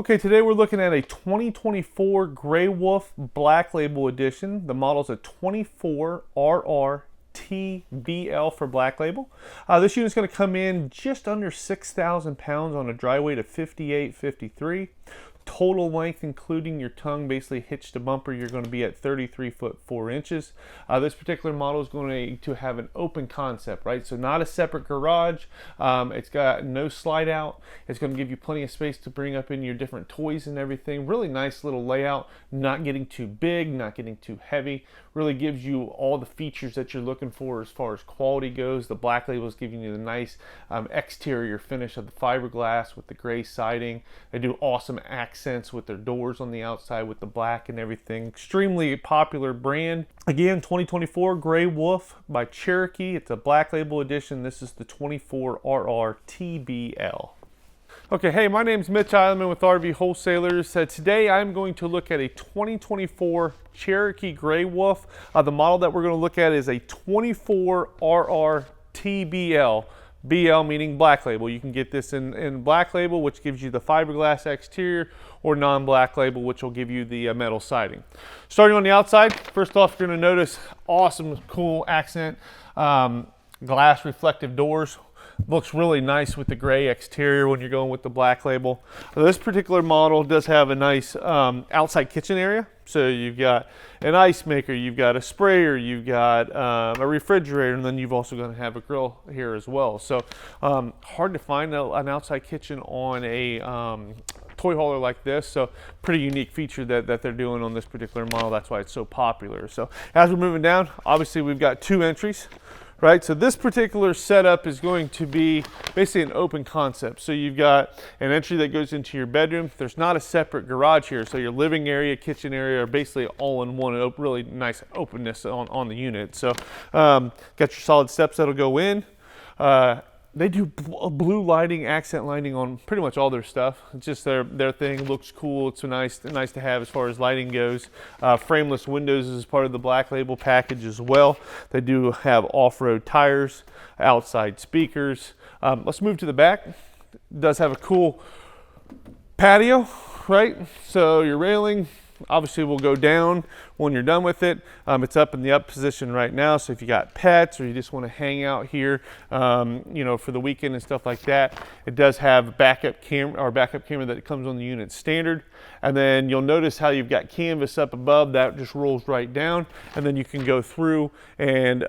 Okay, today we're looking at a 2024 Grey Wolf Black Label Edition. The model's a 24RRTBL for Black Label. This unit's going to come in just under 6,000 pounds on a dry weight of 58.53. Total length, including your tongue, basically hitched to bumper, you're going to be at 33 foot 4 inches. This particular model is going to have an open concept, right? So not a separate garage. It's got no slide out. It's going to give you plenty of space to bring up in your different toys and everything. Really nice little layout, not getting too big, not getting too heavy. Really gives you all the features that you're looking for as far as quality goes. The Black Label is giving you the nice exterior finish of the fiberglass with the gray siding. They do awesome accents with their doors on the outside with the black and everything. Extremely popular brand. Again, 2024 Grey Wolf by Cherokee. It's a Black Label edition. This is the 24RRTBL. Okay, hey, my name's Mitch Eilerman with RV Wholesalers. Today I'm going to look at a 2024 Cherokee Grey Wolf. The model that we're going to look at is a 24RRTBL. BL meaning Black Label. You can get this in Black Label, which gives you the fiberglass exterior, or non-Black Label, which will give you the metal siding. Starting on the outside, first off, you're going to notice awesome, cool accent glass reflective doors. Looks really nice with the gray exterior when you're going with the Black Label. This particular model does have a nice outside kitchen area. So you've got an ice maker, you've got a sprayer, you've got a refrigerator, and then you've also going to have a grill here as well. So hard to find an outside kitchen on a toy hauler like this. So pretty unique feature that they're doing on this particular model. That's why it's so popular. So as we're moving down, obviously we've got two entries. Right, so this particular setup is going to be basically an open concept. So you've got an entry that goes into your bedroom. There's not a separate garage here, so your living area, kitchen area are basically all in one. Really nice openness on the unit. So got your solid steps that'll go in. They do blue lighting, accent lighting on pretty much all their stuff. It's just their thing. Looks cool. It's nice to have as far as lighting goes. Frameless windows is part of the Black Label package as well. They do have off-road tires, outside speakers. Let's move to the back. It does have a cool patio, right? So your railing obviously will go down when you're done with it. It's up in the up position right now, so if you got pets or you just want to hang out here, you know, for the weekend and stuff like that, it does have backup camera that comes on the unit standard. And then you'll notice how you've got canvas up above that just rolls right down, and then you can go through and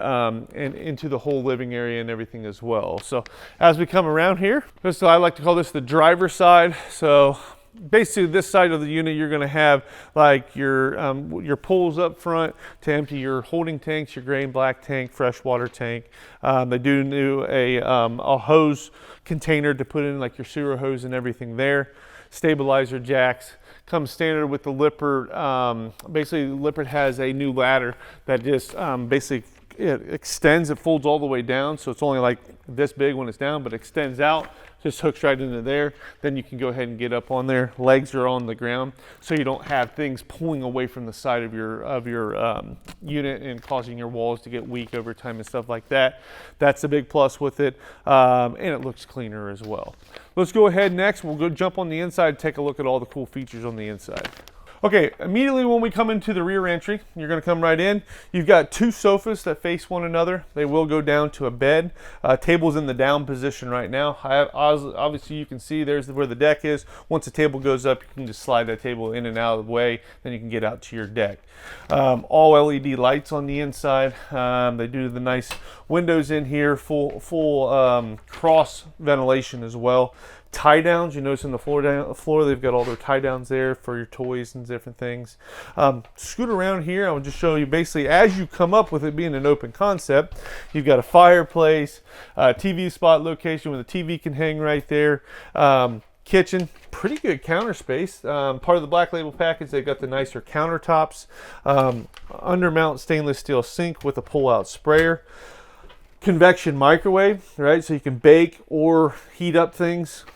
into the whole living area and everything as well. So as we come around here, so I like to call this the driver's side. So basically this side of the unit, you're going to have like your pulls up front to empty your holding tanks, your gray and black tank, freshwater tank. They do a hose container to put in like your sewer hose and everything there. Stabilizer jacks. Comes standard with the Lippert. Basically Lippert has a new ladder that just basically it extends, it folds all the way down, so it's only like this big when it's down, but extends out, just hooks right into there. Then you can go ahead and get up on there. Legs are on the ground, so you don't have things pulling away from the side of your unit and causing your walls to get weak over time and stuff like that. That's a big plus with it, and it looks cleaner as well. Let's go ahead next. We'll go jump on the inside and take a look at all the cool features on the inside. Okay, immediately when we come into the rear entry, you're going to come right in. You've got two sofas that face one another. They will go down to a bed. Table's in the down position right now. Obviously, you can see there's where the deck is. Once the table goes up, you can just slide that table in and out of the way. Then you can get out to your deck. All LED lights on the inside. They do the nice windows in here, full cross ventilation as well. Tie downs, you notice in the floor they've got all their tie downs there for your toys and different things. Scoot around here, I will just show you basically as you come up with it being an open concept, you've got a fireplace, TV spot location where the TV can hang right there. Kitchen, pretty good counter space. Part of the Black Label package, they've got the nicer countertops, undermount stainless steel sink with a pull-out sprayer. Convection microwave, right? So you can bake or heat up things.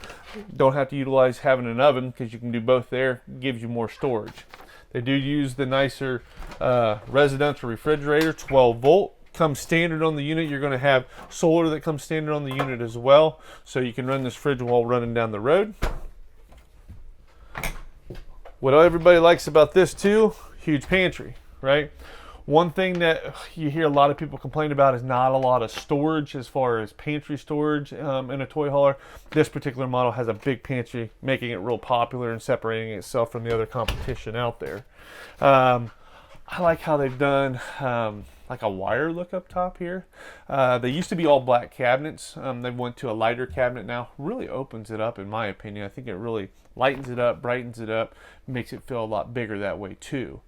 Don't have to utilize having an oven because you can do both there. Gives you more storage. They do use the nicer residential refrigerator, 12 volt. Comes standard on the unit. You're going to have solar that comes standard on the unit as well. So you can run this fridge while running down the road. What everybody likes about this too, huge pantry, right? One thing that you hear a lot of people complain about is not a lot of storage as far as pantry storage in a toy hauler. This particular model has a big pantry, making it real popular and separating itself from the other competition out there. I like how they've done like a wire look up top here. They used to be all black cabinets. They went to a lighter cabinet now. Really opens it up in my opinion. I think it really lightens it up, brightens it up, makes it feel a lot bigger that way too.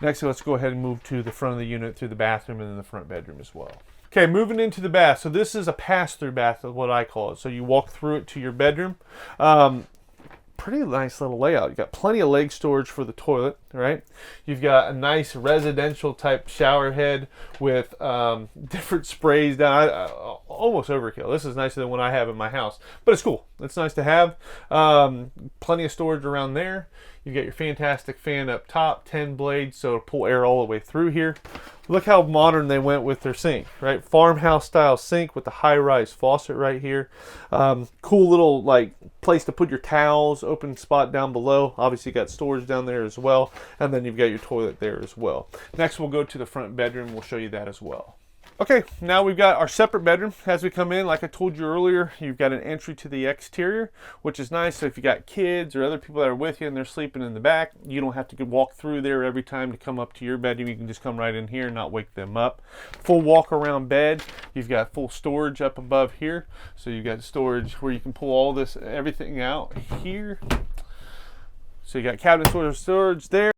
Next, let's go ahead and move to the front of the unit through the bathroom and then the front bedroom as well. Okay, moving into the bath. So this is a pass-through bath is what I call it. So you walk through it to your bedroom. Pretty nice little layout. You got plenty of leg storage for the toilet, right? You've got a nice residential type shower head with different sprays down. Almost overkill. This is nicer than what I have in my house, but it's cool. It's nice to have. Plenty of storage around there. You got your fantastic fan up top, 10 blades, so it'll pull air all the way through here. Look how modern they went with their sink, right? Farmhouse style sink with the high-rise faucet right here. Cool little like place to put your towels, open spot down below. Obviously you got storage down there as well, and then you've got your toilet there as well. Next we'll go to the front bedroom. We'll show you that as well. Okay, now we've got our separate bedroom. As we come in, like I told you earlier, you've got an entry to the exterior, which is nice. So if you got kids or other people that are with you and they're sleeping in the back, you don't have to walk through there every time to come up to your bedroom. You can just come right in here and not wake them up. Full walk around bed. You've got full storage up above here. So you've got storage where you can pull all this, everything out here. So you got cabinet storage there.